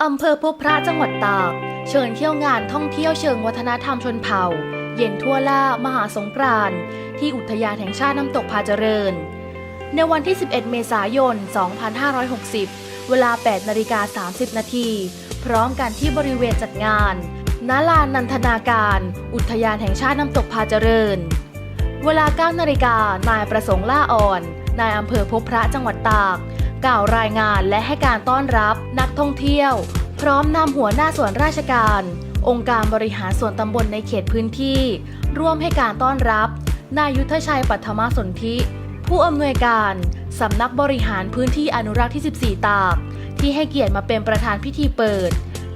อำเภอพบพระจังหวัดตากเชิญเที่ยวงานท่องเที่ยวเชิงวัฒนธรรมชนเผ่าเย็นทั่วล่ามหาสงกรานต์ที่อุทยานแห่งชาติน้ำตกพาเจริญในวันที่ 11 เมษายน 2560 เวลา 8:30 นาทีพร้อมกันที่บริเวณจัดงานณลานนันทนาการอุทยานแห่งชาติน้ำตกพาเจริญเวลา 9 นาฬิกานายประสงค์ล่าอ่อนนายอำเภอพบพระจังหวัดตากกล่าวรายงานและให้การต้อนรับนักท่องเที่ยวพร้อมนำหัวหน้าส่วนราชการองค์การบริหารส่วนตำบลในเขตพื้นที่ร่วมให้การต้อนรับนายยุทธชัยปัทมสนธิผู้อำนวยการสำนักบริหารพื้นที่อนุรักษ์ที่ 14 ตากที่ให้เกียรติมาเป็นประธานพิธีเปิด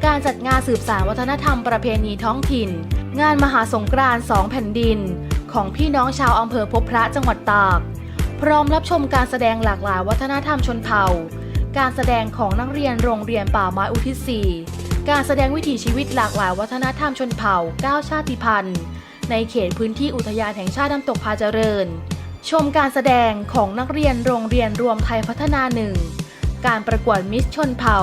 การจัดงานสืบสานวัฒนธรรมประเพณีท้องถิ่นงานมหาสงกรานต์2 แผ่นดินของพี่น้องชาวอำเภอพบพระจังหวัดตากพร้อมรับชมการแสดงหลากหลายวัฒนธรรมชนเผ่าการแสดงของนักเรียนโรงเรียนป่าไม้อุทิศ 4การแสดงวิถีชีวิตหลากหลายวัฒนธรรมชนเผ่า9 ชาติพันธุ์ในเขตพื้นที่อุทยานแห่งชาติน้ำตกพาเจริญชมการแสดงของนักเรียนโรงเรียนรวมไทยพัฒนา 1การประกวดมิสชนเผ่า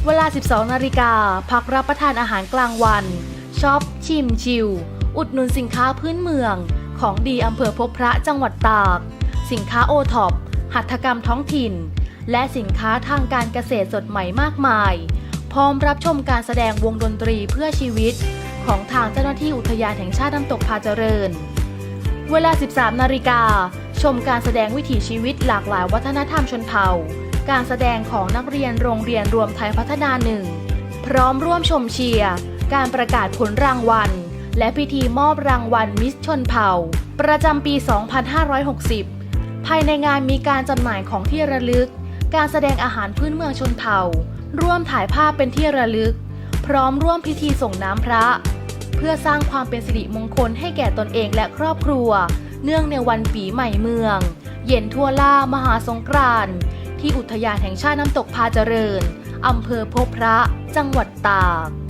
เวลา 12 นาฬิกาพักรับประทานอาหารกลางวันช็อปชิมชิลอุดหนุนสินค้าพื้นเมืองของดีอำเภอพบพระจังหวัดตากสินค้าโอท็อปหัตถกรรมท้องถิ่นและสินค้าทางการเกษตรสดใหม่มากมายพร้อมรับชมการแสดงวงดนตรีเพื่อชีวิตของทางเจ้าหน้าที่อุทยานแห่งชาติน้ำตกพาเจริญเวลา 13 นาฬิกาชมการแสดงวิถีชีวิตหลากหลายวัฒนธรรมชนเผ่าการแสดงของนักเรียนโรงเรียนรวมไทยพัฒนา 1พร้อมร่วมชมเชียร์การประกาศผลรางวัลและพิธีมอบรางวัลมิสชนเผ่าประจำปี 2560 ภายในงานมีการจำหน่ายของที่ระลึกการแสดงอาหารพื้นเมืองชนเผ่าร่วมถ่ายภาพเป็นที่ระลึกพร้อมร่วมพิธีส่งน้ำพระเพื่อสร้างความเป็นสิริมงคลให้แก่ตนเองและครอบครัวเนื่องในวันปีใหม่เมืองเย็นทั่วล่ามหาสงกรานต์ที่อุทยานแห่งชาติน้ำตกพาเจริญอำเภอพบพระจังหวัดตาก